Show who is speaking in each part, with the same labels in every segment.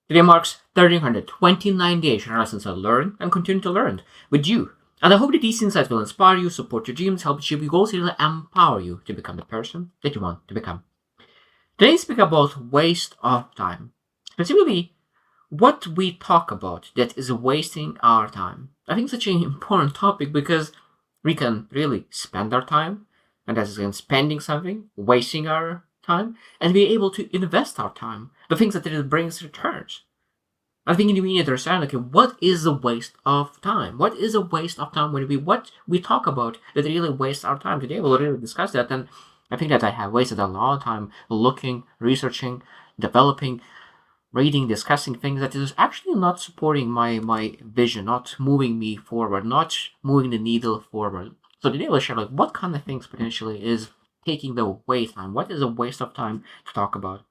Speaker 1: Today marks 1329 days in our lessons to learn and continue to learn with you. And I hope that these insights will inspire you, support your dreams, help achieve your goals, and really empower you to become the person that you want to become. Today, we speak about waste of time. Specifically, what we talk about that is wasting our time. I think it's such an important topic because we can really spend our time, and as in spending something, wasting our time, and be able to invest our time, the things that it brings returns. I think we need to understand, okay, what is a waste of time? What is a waste of time when what we talk about that really wastes our time? Today we'll really discuss that, and I think that I have wasted a lot of time looking, researching, developing, reading, discussing things that is actually not supporting my vision, not moving me forward, not moving the needle forward. So today we'll share like what kind of things potentially is taking the waste time. What is a waste of time to talk about?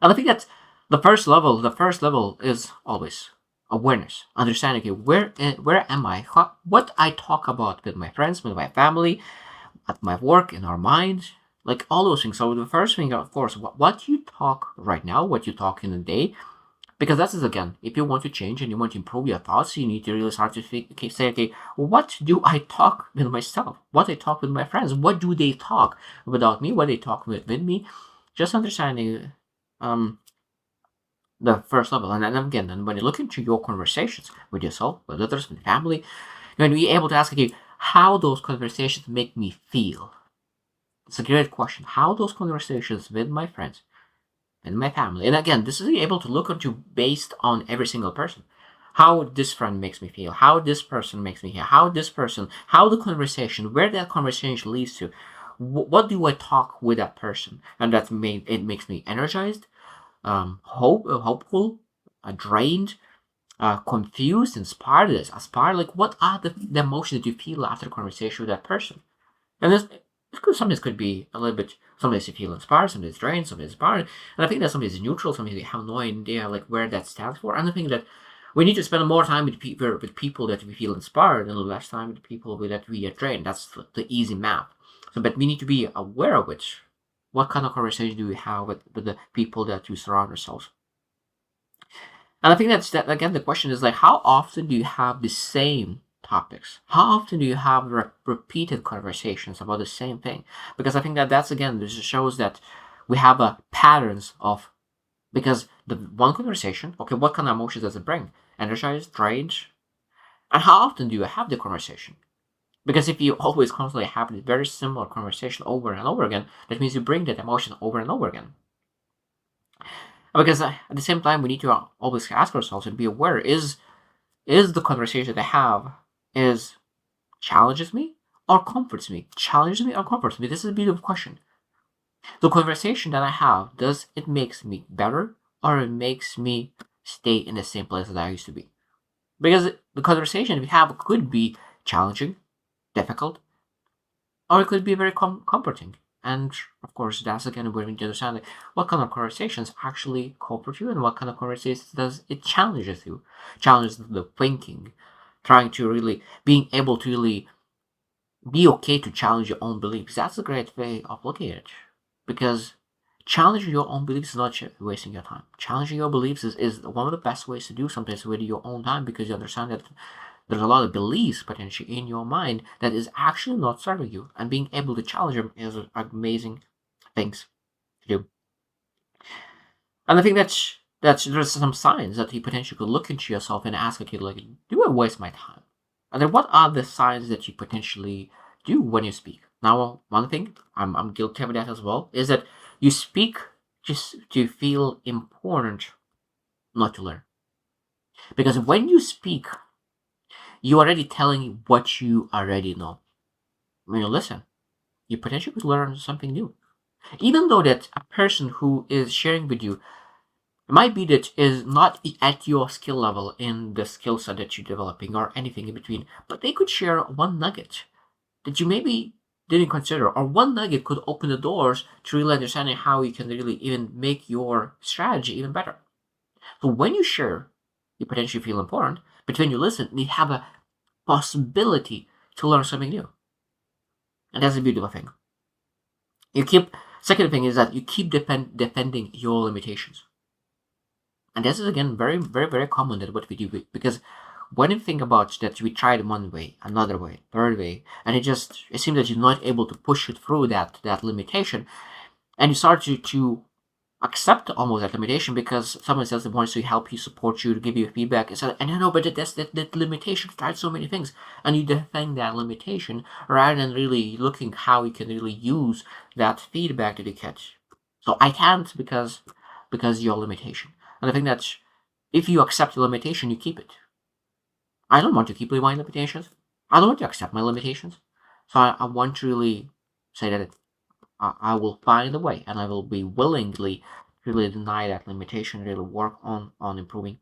Speaker 1: And I think that the first level is always awareness, understanding okay, where am I? What I talk about with my friends, with my family, at my work, in our minds, like all those things. So the first thing, of course, what you talk right now, what you talk in a day, because that's again, if you want to change and you want to improve your thoughts, you need to really start to say, okay, what do I talk with myself? What I talk with my friends? What do they talk without me? What they talk with me? Just understanding, um, the first level. And then again, and when you look into your conversations with yourself, with others, with family, you're going to be able to ask, okay, how those conversations make me feel. It's a great question. How those conversations with my friends and my family, and again, this is able to look into based on every single person. How this friend makes me feel, how this person makes me feel, how this person, how the conversation, where that conversation leads to. What do I talk with that person? And it makes me energized, hopeful, drained, confused, inspired, aspired. Like, what are the emotions that you feel after a conversation with that person? And sometimes could be a little bit. Sometimes you feel inspired, sometimes drained, sometimes inspired. And I think that sometimes is neutral. Sometimes you have no idea like where that stands for. And I think that we need to spend more time with people that we feel inspired and less time with people that we are drained. That's the easy map. So, but we need to be aware of it. What kind of conversation do we have with the people that we surround ourselves? And I think that's that again. The question is like, how often do you have the same topics? How often do you have repeated conversations about the same thing? Because I think that that's again, this just shows that we have a patterns of because the one conversation. Okay, what kind of emotions does it bring? Energized, drained, and how often do you have the conversation? Because if you always constantly have this very similar conversation over and over again, that means you bring that emotion over and over again. Because at the same time, we need to always ask ourselves and be aware: is the conversation I have is challenges me or comforts me? Challenges me or comforts me? This is a beautiful question. The conversation that I have, does it makes me better or it makes me stay in the same place that I used to be? Because the conversation we have could be challenging, difficult, or it could be very comforting. And of course, that's again where we need to understand like, what kind of conversations actually comfort you and what kind of conversations does it challenges you, challenges the thinking, trying to really being able to really be okay to challenge your own beliefs. That's a great way of looking at it, because challenging your own beliefs is not wasting your time. Challenging your beliefs is one of the best ways to do something with your own time, because you understand that there's a lot of beliefs potentially in your mind that is actually not serving you, and being able to challenge them is amazing things to do. And I think that's there's some signs that you potentially could look into yourself and ask, okay, like, do I waste my time? And then what are the signs that you potentially do when you speak? Now, one thing I'm guilty of that as well is that you speak just to feel important, not to learn. Because when you speak, you're already telling what you already know. When you listen, you potentially could learn something new. Even though that a person who is sharing with you might be that is not at your skill level in the skill set that you're developing or anything in between, but they could share one nugget that you maybe didn't consider, or one nugget could open the doors to really understanding how you can really even make your strategy even better. So when you share, you potentially feel important, but when you listen, you have a possibility to learn something new. And that's a beautiful thing. You keep, second thing is that you keep defending your limitations. And this is again very, very, very common that what we do, because when you think about that, we tried one way, another way, third way, and it seems that you're not able to push it through that limitation, and you start to accept almost that limitation because someone says they wants to help you, support you, to give you feedback, and you know, but that limitation starts so many things, and you defend that limitation rather than really looking how you can really use that feedback that you catch. So I can't because your limitation, and I think that if you accept your limitation, you keep it. I don't want to keep my limitations. I don't want to accept my limitations. So I want to really say that I will find a way, and I will be willingly really deny that limitation, really work on improving.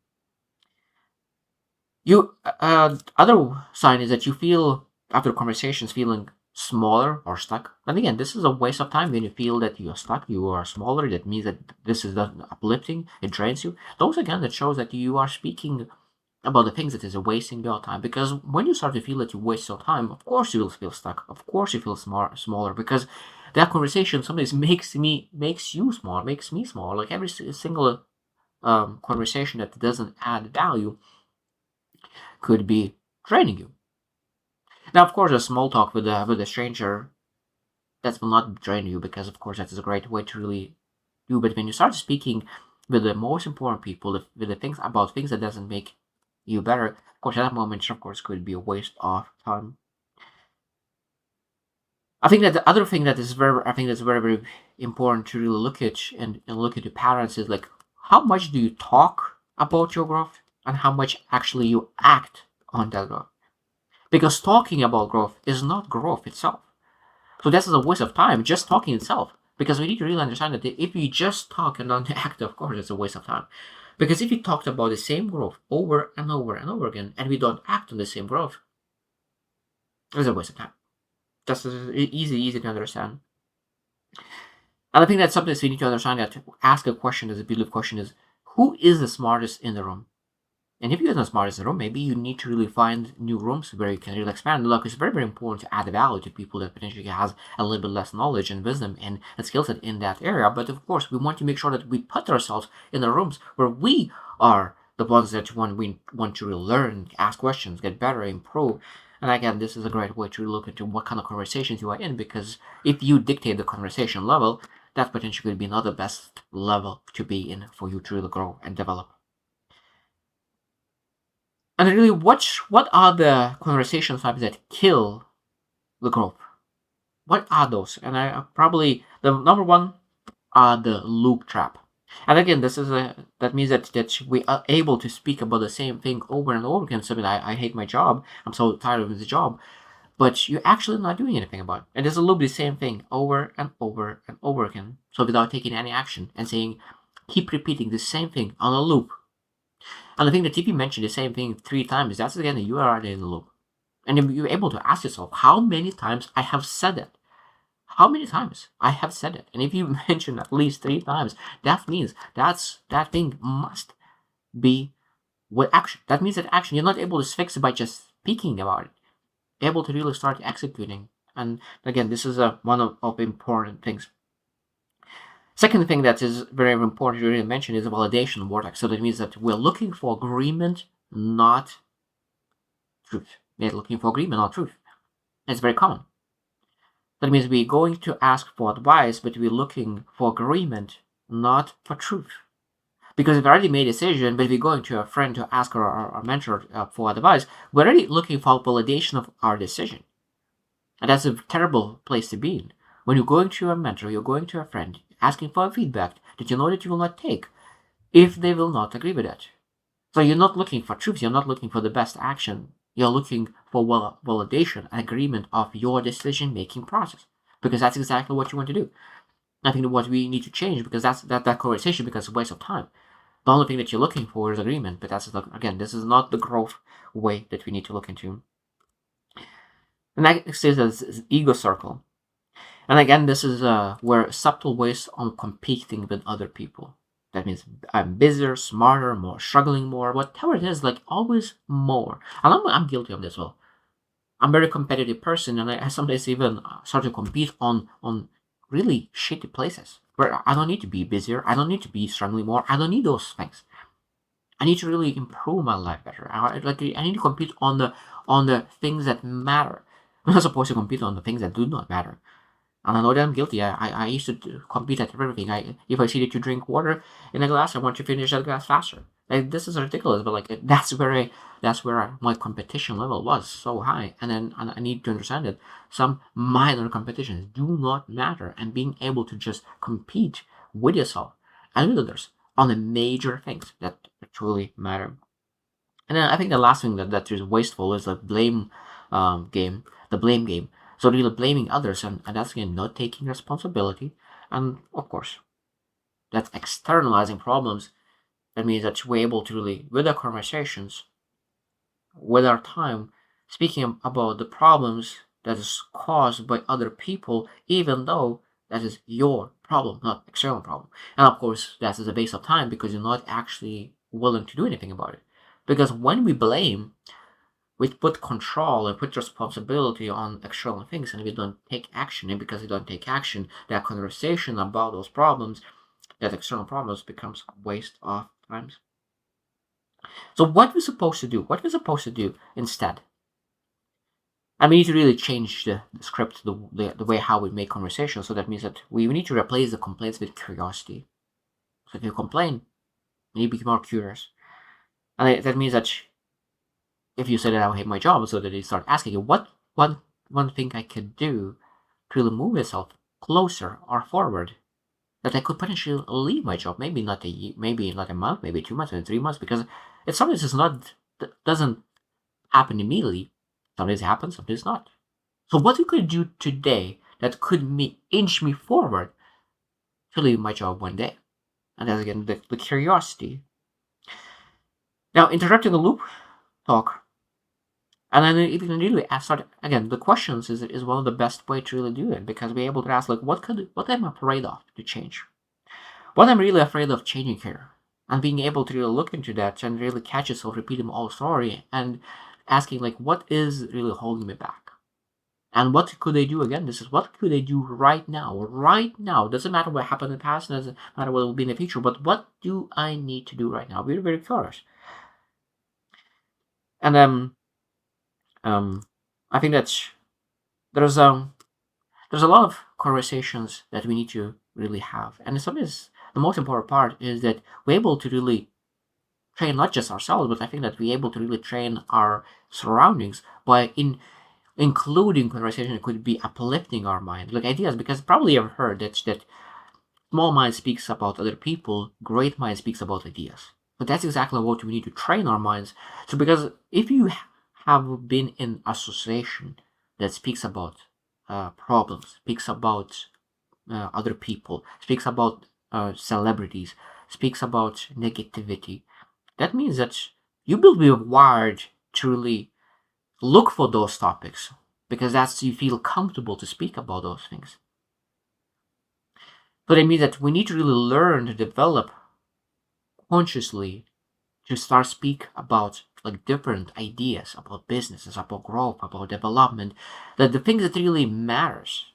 Speaker 1: You other sign is that you feel after conversations feeling smaller or stuck. And again, this is a waste of time when you feel that you are stuck, you are smaller. That means that this is not uplifting. It drains you. Those again that shows that you are speaking about the things that is wasting your time. Because when you start to feel that you waste your time, of course you will feel stuck. Of course you feel smaller because that conversation sometimes makes you small, makes me small. Like every single conversation that doesn't add value could be draining you. Now, of course, a small talk with a stranger that will not drain you because, of course, that is a great way to really do. But when you start speaking with the most important people, with the things about things that doesn't make you better, of course, at that moment, of course, could be a waste of time. I think that the other thing that is very, very important to really look at and look at the patterns is like how much do you talk about your growth and how much actually you act on that growth. Because talking about growth is not growth itself. So this is a waste of time, just talking itself. Because we need to really understand that if you just talk and not act, of course, it's a waste of time. Because if you talked about the same growth over and over and over again, and we don't act on the same growth, it's a waste of time. That's easy to understand. And I think that's something we need to understand, that to ask a question, as a belief question, is who is the smartest in the room? And if you're not smartest in the room, maybe you need to really find new rooms where you can really expand. Look, it's very, very important to add value to people that potentially has a little bit less knowledge and wisdom and skill set in that area. But of course, we want to make sure that we put ourselves in the rooms where we are the ones that we want to really learn, ask questions, get better, improve. And again, this is a great way to look into what kind of conversations you are in, because if you dictate the conversation level, that potentially could be not the best level to be in for you to really grow and develop. And really, what are the conversation types that kill the growth? What are those? And I probably the number one are the loop trap. And again, this is that means that we are able to speak about the same thing over and over again. So I mean, I hate my job. I'm so tired of this job, but you're actually not doing anything about it. And there's a loop the same thing over and over and over again. So without taking any action and saying, keep repeating the same thing on a loop. And I think that if you mention the same thing 3 times, that's again you are in the loop. And if you're able to ask yourself, how many times I have said it? How many times I have said it? And if you mention at least 3 times, that means that thing must be with action. That means that action, you're not able to fix it by just speaking about it. You're able to really start executing. And again, this is one of important things. Second thing that is very important to really mention is a validation vortex. So that means that we're looking for agreement, not truth. We're looking for agreement, not truth. It's very common. That means we're going to ask for advice, but we're looking for agreement, not for truth. Because we've already made a decision, but we're going to a friend to ask our mentor for advice, we're already looking for validation of our decision. And that's a terrible place to be in. When you're going to a mentor, you're going to a friend, asking for feedback that you know that you will not take if they will not agree with it. So you're not looking for truth, you're not looking for the best action. You're looking for validation and agreement of your decision-making process, because that's exactly what you want to do. I think what we need to change, because that conversation becomes a waste of time. The only thing that you're looking for is agreement, but that's again, this is not the growth way that we need to look into. The next is ego circle. And again, this is where subtle ways on competing with other people. That means I'm busier, smarter, more struggling more, whatever it is, like always more. And I'm guilty of this as well. I'm a very competitive person, and I sometimes even start to compete on really shitty places where I don't need to be busier, I don't need to be struggling more, I don't need those things. I need to really improve my life better. I need to compete on the things that matter. I'm not supposed to compete on the things that do not matter. And I know that I'm guilty. I used to compete at everything. If I see that you drink water in a glass, I want to finish that glass faster. Like, this is ridiculous, but like that's where my competition level was so high. And I need to understand that some minor competitions do not matter, and being able to just compete with yourself and with others on the major things that truly matter. And then I think the last thing that is wasteful is the game, the blame game. So really blaming others, and that's again not taking responsibility. And of course, that's externalizing problems. That means that we're able to really, with our conversations, with our time, speaking about the problems that is caused by other people, even though that is your problem, not external problem. And of course, that is a waste of time because you're not actually willing to do anything about it. Because when we blame, we put control and put responsibility on external things, and we don't take action. And because we don't take action, that conversation about those problems, that external problems, becomes a waste of time. So what we're supposed to do? What we're supposed to do instead? And we need to really change the script, the way how we make conversations. So that means that we need to replace the complaints with curiosity. So if you complain, you need to be more curious. And that means that if you say that I hate my job, so that they start asking you what one thing I could do to really move myself closer or forward, that I could potentially leave my job. Maybe not maybe not a month, maybe 2 months, maybe 3 months, because it sometimes it's not doesn't happen immediately. Sometimes it happens, sometimes not. So what you could do today that could inch me forward to leave my job one day, and that's again the curiosity. Now interrupting the loop talk. And then if you can really start again, the questions is one of the best way to really do it, because we're able to ask like what am I afraid of to change? What I'm really afraid of changing here? And being able to really look into that and really catch yourself repeating the whole story and asking like what is really holding me back? And what could they do again? This is what could they do right now? Right now. Doesn't matter what happened in the past, doesn't matter what will be in the future, but what do I need to do right now? We're very curious. And I think that there's a lot of conversations that we need to really have, and sometimes the most important part is that we're able to really train not just ourselves, but I think that we're able to really train our surroundings by including conversation that could be uplifting our mind, like ideas, because probably you've heard that small mind speaks about other people, great mind speaks about ideas. But that's exactly what we need to train our minds. So because if you have been in association that speaks about problems, speaks about other people, speaks about celebrities, speaks about negativity, that means that you will be wired to really look for those topics because that's you feel comfortable to speak about those things. But it means that we need to really learn to develop consciously to start speak about like different ideas about businesses, about growth, about development, that the things that really matters.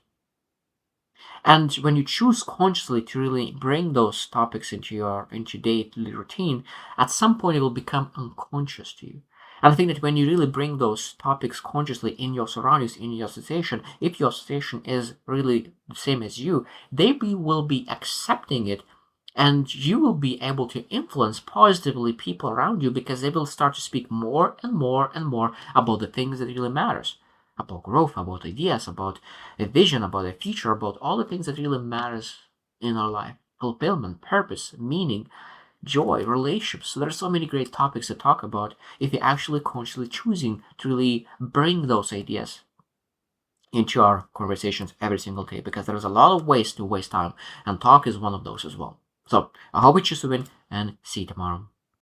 Speaker 1: And when you choose consciously to really bring those topics into daily routine, at some point it will become unconscious to you. And I think that when you really bring those topics consciously in your surroundings, in your association, if your association is really the same as you, they will be accepting it, and you will be able to influence positively people around you because they will start to speak more and more and more about the things that really matters, about growth, about ideas, about a vision, about a future, about all the things that really matters in our life, fulfillment, purpose, meaning, joy, relationships. So there are so many great topics to talk about if you're actually consciously choosing to really bring those ideas into our conversations every single day, because there's a lot of ways to waste time, and talk is one of those as well. So I hope you choose to win, and see you tomorrow.